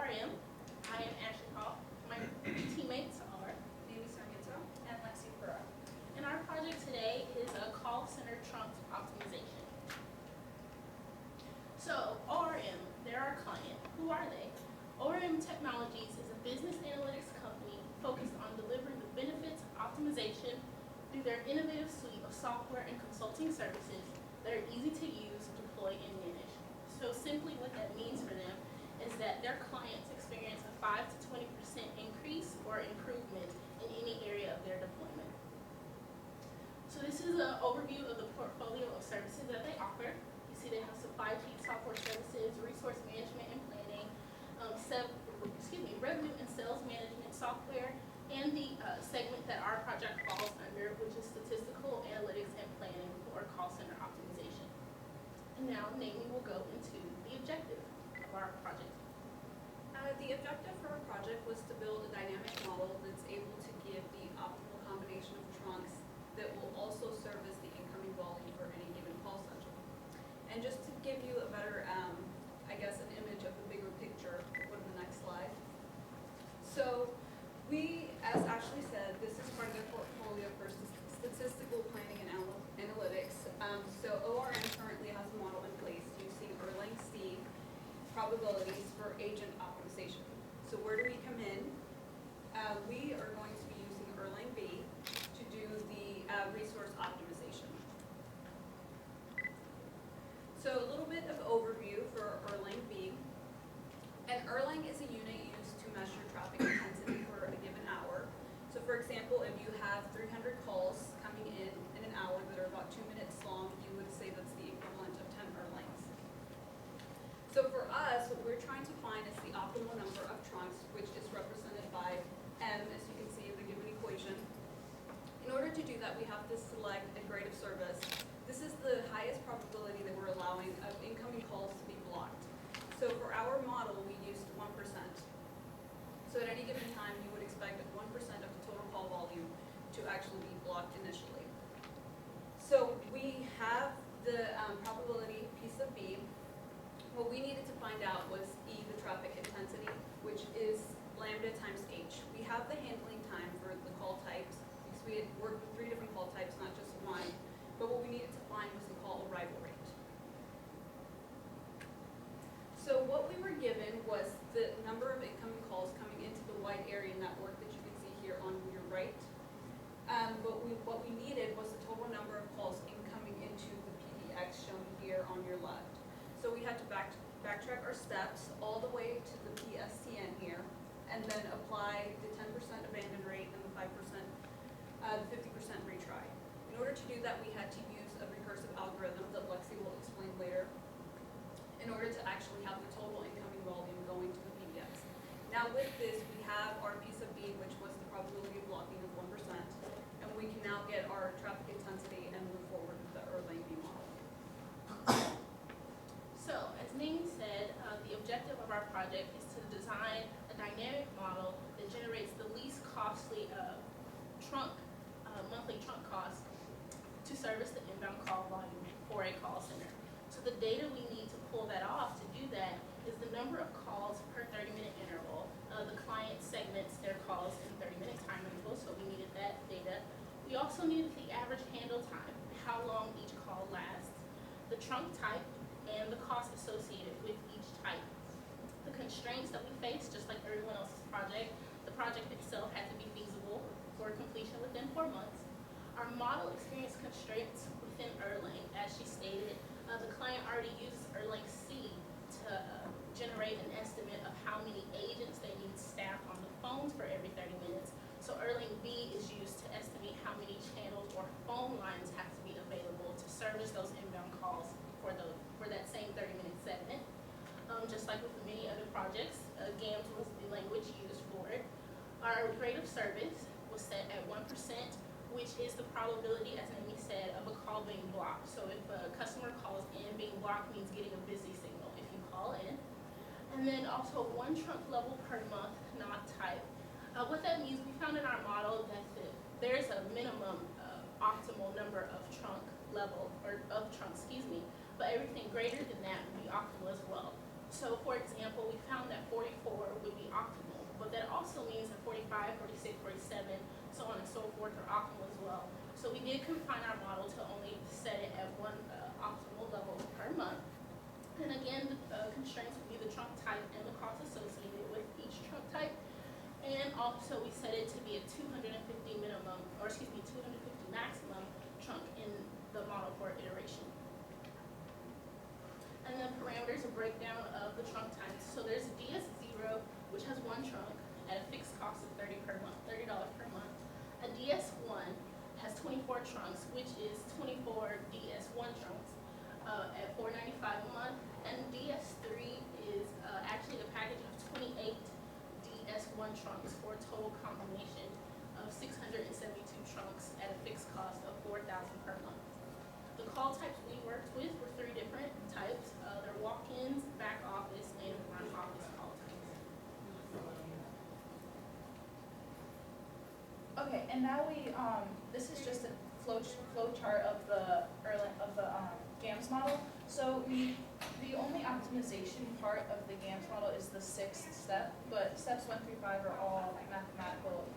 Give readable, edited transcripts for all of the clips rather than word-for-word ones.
ORM. I am Ashley Hall. My teammates are Neimy, Sarmiento, and Lexi, Farrar. and our project today is a call center trunk optimization. So ORM, they're our client. Who are they? ORM Technologies is a business analytics company focused on delivering the benefits of optimization through their innovative suite of software and consulting services that are easy to use, deploy, and manage. So simply what that means for them is that their clients experience a 5 to 20% increase or improvement in any area of their deployment. So this is an overview of the portfolio of services that they offer. You see they have supply chain software services, resource management and planning, revenue and sales management software, and the segment that our project falls under, which is statistical analytics and planning for call center optimization. And now Neimy will go into the objective of our project. The objective for our project was to build a dynamic model that's able to give the optimal combination of trunks that will also service the incoming volume for any given call center. And just to give you a better, an image of the bigger picture, go to the next slide. So we, as Ashley said, this is part of their portfolio for statistical planning and analytics. So ORM currently has a model in place using C probabilities for agent optimization. So where do we come in? We are going to be using B to do the resource optimization. So a little bit of overview for B. An is a unit used to measure traffic intensity for a given hour. So for example, if you have 300 calls coming in an hour that are about 2 minutes long, you would say that's the equivalent of 10 Erlings. So for us, what we're trying to find is the optimal number of trunks, which is represented by M, as you can see in the given equation. In order to do that, we have to select a grade of service. This is the highest probability that we're allowing of incoming calls to be blocked. So for our model, we used 1%. So at any given time, you would expect 1% of the total call volume to actually be blocked initially. So we have the probability piece of B. What we needed to find out was E, the traffic intensity, which is lambda times H. We have the handling time for the call types, because we had worked with 3 different call types, not just one. But what we needed to find was the call arrival rate. So what we were given was the number of incoming calls coming into the wide area network that you can see here on your right. But what we needed was the total number of calls incoming into the PDX shown here on your left. So we had to backtrack our steps all the way to the PSTN here, and then apply the 10% abandon rate and the 50% retry. In order to do that, we had to use a recursive algorithm that Lexi will explain later, in order to actually have the total incoming volume going to the PDX. Now with this, we have our piece of B, which was the probability of blocking of 1%, and we can now get our traffic intensity and move forward with the B model. So, as Neimy said, the objective of our project is to design a dynamic model that generates the least costly monthly trunk cost to service the inbound call volume for a call center. So the data we need to pull that off to do that is the number of calls per 30-minute interval. The client segments their calls in 30-minute time intervals, so we needed that data. We also needed the average handle time, how long each call lasts, the trunk type, and the cost associated with each type. The constraints that we face, just like everyone else's project, the project itself had to be feasible for completion within 4 months. Our model experienced constraints within Erlang. As she stated, the client already uses C to generate an estimate of how many agents they need staffed on the phones for every 30 minutes. So B is used to estimate how many channels or phone lines have to be available to service those inbound calls for that same 30-minute segment. Just like with many other projects, GAMS was the language used for it. Our rate of service was set at 1%, which is the probability, as Neimy said, of a call being blocked. So if a customer calls in, being blocked means getting a busy signal if you call in. And then also 1 trunk level per month, not type. What that means, we found in our model that there's a minimum optimal number of trunk level, but everything greater than that would be optimal as well. So for example, we found that 44 would be optimal, but that also means that 45, 46, 47, so on and so forth are optimal as well. So we did confine our model to only set it at one optimal level per month. And again, the constraints would be the trunk type and the cost associated with each trunk type. And also we set it to be a 250 minimum, or excuse me, 250 maximum trunk in the model for iteration. And the parameters are breakdown of the trunk types. So there's a DS0, which has one trunk at a fixed cost of $30 per month. A DS1 has 24 trunks, which is 24 DS1 trunks at $495 a month. And DS3 is actually a package of 28 DS1 trunks for a total combination of 672 trunks at a fixed cost of $4,000 per month. The call types we worked with were 3 different types. They're walk-ins, back office, and front office call types. Okay, and now this is just a flow chart of the GAMS model. So the only optimization part of the GAMS model is the 6th step, but steps 1 through 5 are all mathematical.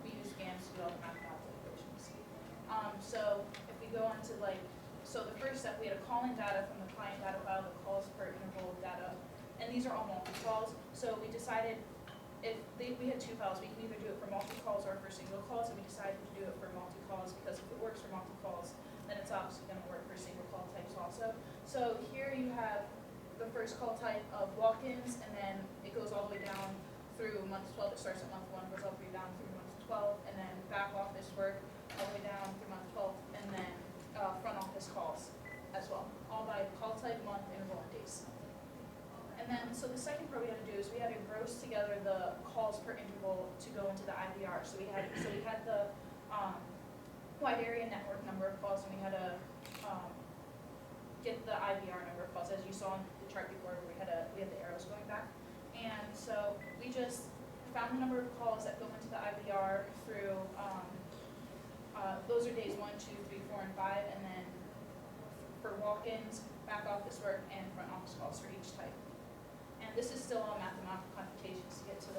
We use GAMS to do all the mathematical equations. So if we go on to so the first step, we had a call-in data from the client data file, the calls per interval data, and these are all multi-calls. So we decided we had 2 files, we can either do it for multi-calls or for single calls, and we decided to do it for multi-calls because if it works for multi-calls, then it's obviously going to work for single call types also. So here you have the first call type of walk-ins, and then it goes all the way down through month 12. It starts at month 1, goes all the way down through month 12, and then back office work all the way down through month 12, and then front office calls as well, all by call type, month, interval, and days. And then, so the second part we had to do is we had to gross together the calls per interval to go into the IVR. So we had the wide area network number of calls, and we had to get the IVR number of calls, as you saw in the chart before, where we had the arrows going back. And so we just found the number of calls that go into the IVR through those are days 1, 2, 3, 4, and 5, and then for walk-ins, back office work, and front office calls for each type. And this is still all mathematical computations to get to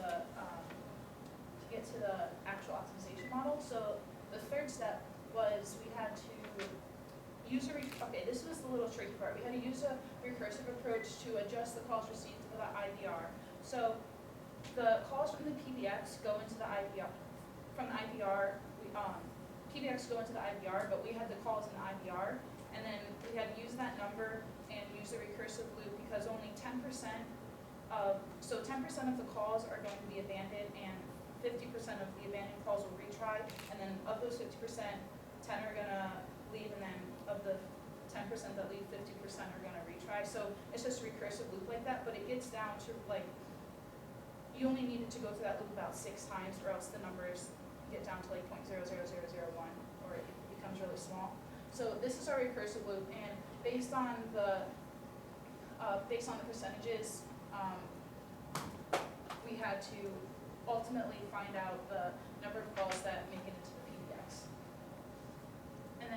the actual optimization model. So the third step was we had to use this was the little tricky part. We had to use a recursive approach to adjust the calls received to the IVR. So the calls from the PBX go into the IVR. From the IVR, PBX go into the IVR, but we had the calls in the IVR, and then we had to use that number and use the recursive loop because only 10% of the calls are going to be abandoned, and 50% of the abandoned calls will retry, and then of those 50%, 10 are going to leave, and then of the 10% that leave, 50% are going to retry. So it's just a recursive loop like that, but it gets down to you only needed to go through that loop about 6 times, or else the numbers get down to 0.00001, or it becomes really small. So this is our recursive loop, and based on the percentages, we had to ultimately find out the number of calls that make it into the PBX. And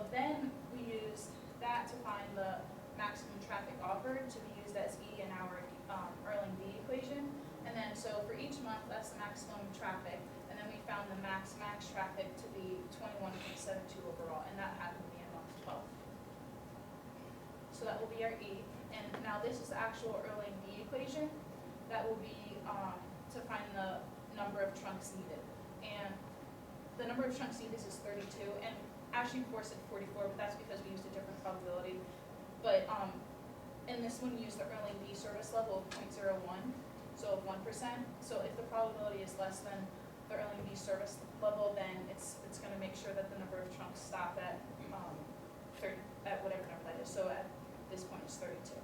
then we used that to find the maximum traffic offered to be used as E in our Erlang B equation. And then so for each month, that's the maximum traffic. And then we found the max traffic to be 21.72 overall, and that happened to be in month 12. So that will be our E. And now this is the actual Erlang B equation. That will be to find the number of trunks needed. And the number of trunks needed is 32. And actually before said 44, but that's because we used a different probability. But in this one, we used the Erlang B service level of 0.01, so of 1%. So if the probability is less than the Erlang B service level, then it's going to make sure that the number of trunks stop at 30, at whatever number that is. So at this point, it's 32.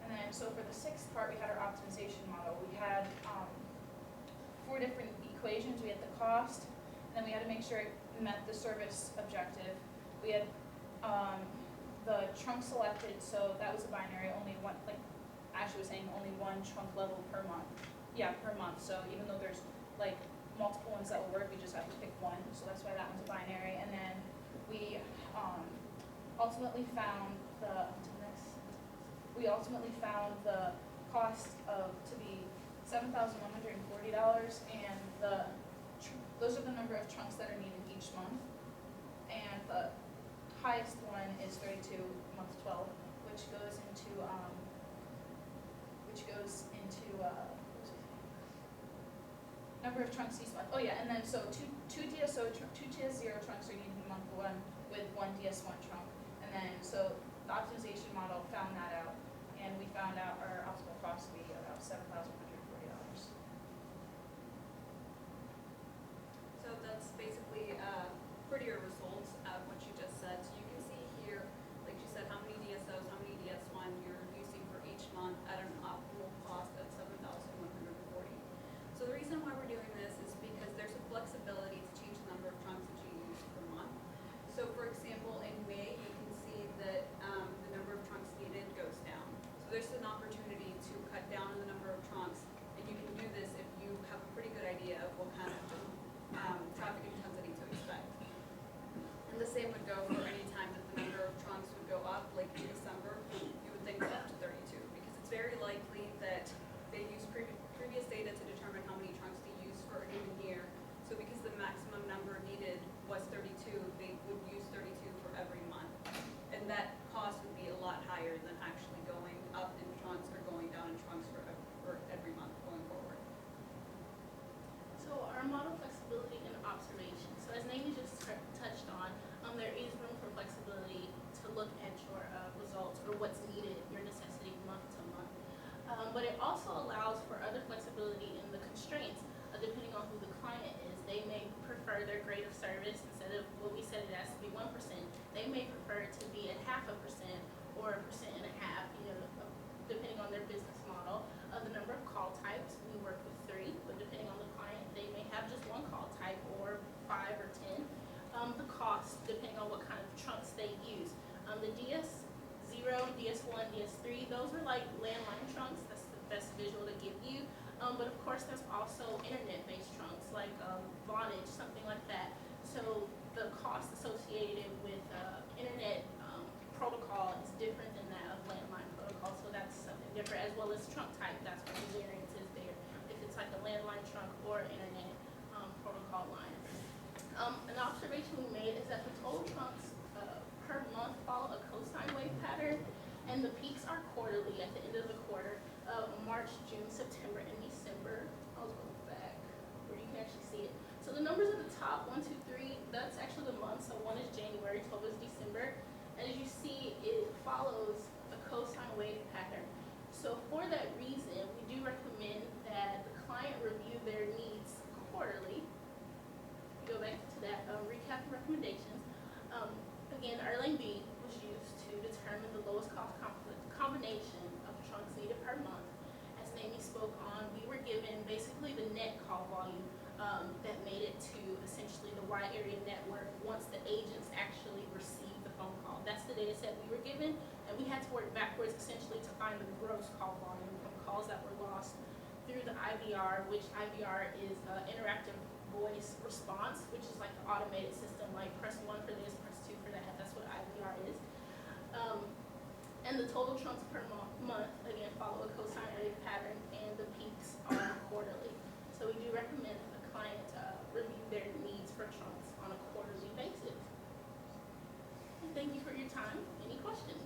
And then, so for the 6th part, we had our optimization model. We had 4 different equations. We had the cost, and then we had to make sure it met the service objective. We had the trunk selected, so that was a binary, only one, like Ashley was saying, only one trunk level per month. Yeah, per month. So even though there's multiple ones that will work, we just have to pick one. So that's why that one's a binary. And then we ultimately found the we ultimately found the cost to be $7,140, and those are the number of trunks that are needed each month. And the highest one is 32, month 12, which goes into number of trunks each month. Oh yeah, and then so two DS0 trunks are needed in month 1 with 1 DS1 trunk. And then so the optimization model found that out, and we found out our optimal cost to be about $7,140. So that's basically prettier results of what you just said. So you can see here, like you said, how many DSOs, how many DS1 you're using for each month at an optimal cost of $7,140. So the reason why we're doing this is because there's a flexibility to change the number of trunks that you use per month. So for example, in May, you can see that the number of trunks needed goes down. So there's an opportunity to cut down on the number of trunks, and you can do this if you have a pretty good idea of what kind of traffic intensity to expect. And the same would go for any time that the number of trunks would go up, like in December, you would think up to 32, because it's very likely that they use previous data to determine how many trunks to use for a given year. So because the maximum number needed was 32, they would use 32 for every month. And that cost would be a lot higher than actually going up in trunks or going down in trunks for every month going forward. So our model flexibility and observation. So as Neimy just touched on, there is room for flexibility to look at your results or what's needed, your necessity month to month. But it also allows for other flexibility in the constraints, depending on who the client is. They may prefer their grade of service instead of what we said it has to be 1%. They may prefer it to be at 0.5% or 1.5%, depending on their business model. The number of call types, we work with 3, but depending on the client, they may have just 1 call type or 5 or 10. The cost, depending on what kind of trunks they use. The DS0, DS1, DS3, those are like landline trunks. That's the best visual to give you. But of course, there's also internet-based trunks like Vonage, something like that. So the cost associated with internet protocol is different than that of landline protocol. So that's something different, as well as trunk type. That's what the variance is there. If it's like a landline trunk or internet protocol line. An observation we made is that the total trunks per month follow a cosine wave pattern, and the peaks are quarterly at the end of the quarter. March, June, September, and December. I'll go back where you can actually see it. So the numbers at the top, 1, 2, 3, that's actually the month. So 1 is January, 12 is December. And as you see, it follows a cosine wave pattern. So for that reason, we do recommend that the client review their needs quarterly. Go back to that recap and recommendations. Again, Erlang B was used to determine the lowest cost combination of trunks needed per month. As Neimy spoke on, we were given basically the net call volume that made it to essentially the wide area network once the agents actually received the phone call. That's the data set we were given, and we had to work backwards essentially to find the gross call volume from calls that were lost through the IVR, which IVR is interactive voice response, which is like an automated system, like press 1 for this, press 2 for that. That's what IVR is. And the total trunks per month, again, follow a cosine wave pattern, and the peaks are quarterly. So we do recommend that the client review their needs for trunks on a quarterly basis. And thank you for your time. Any questions?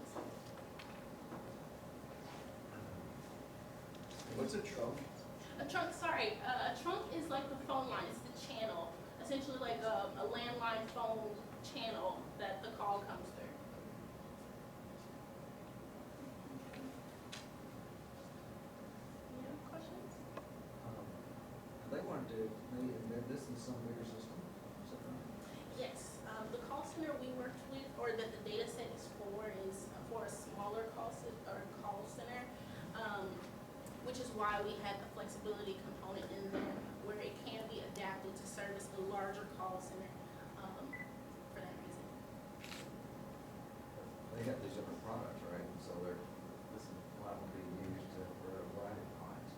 What's a trunk? A trunk is like the phone line. It's the channel, essentially like a landline phone channel that the call comes through. Any other questions? They wanted to maybe embed this in some bigger system. Is that right? Yes, the call center we worked with, or that the data set is for a smaller call center, which is why we had the flexibility component in there, where it can be adapted to service a larger call center for that reason. They have these different products, right? So this is what will be used for a variety of clients.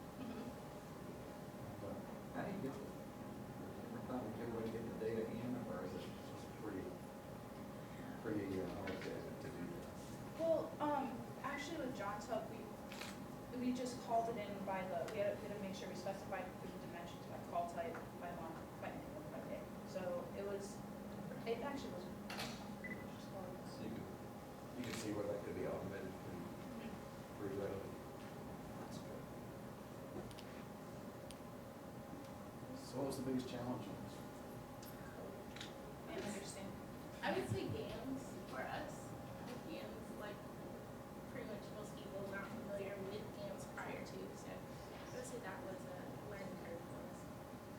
But how do you get every time you get the data in, or is it just pretty hard to do that? Well, actually with John's Hub, we just called it in by we had to make sure we specified the dimensions by call type, by month, by minute, by day. So it actually was. So you can see where that could be automated pretty readily. That's good. So what was the biggest challenge on this? I understand. I would say GAMS for us. GAMS, like, pretty much most people not familiar with GAMS prior to, so I would say that was a learning curve for us.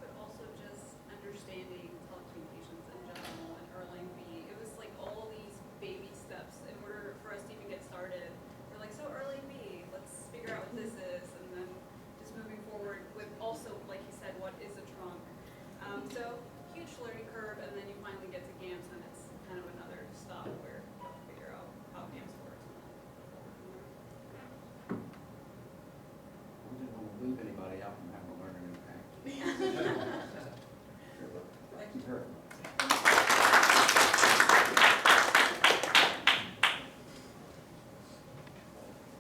But also just understanding telecommunications in general and Erlang B. It was like all these baby steps in order for us to even get started. We're like, so Erlang B, let's figure out what this is, and then just moving forward with also, like you said, what is a trunk? So huge learning curve, and then you finally get to GAMS, and it's kind of another stop where you have to figure out how GAMS works. We didn't want to leave anybody out from having a learning impact. Sure, but thank you very much.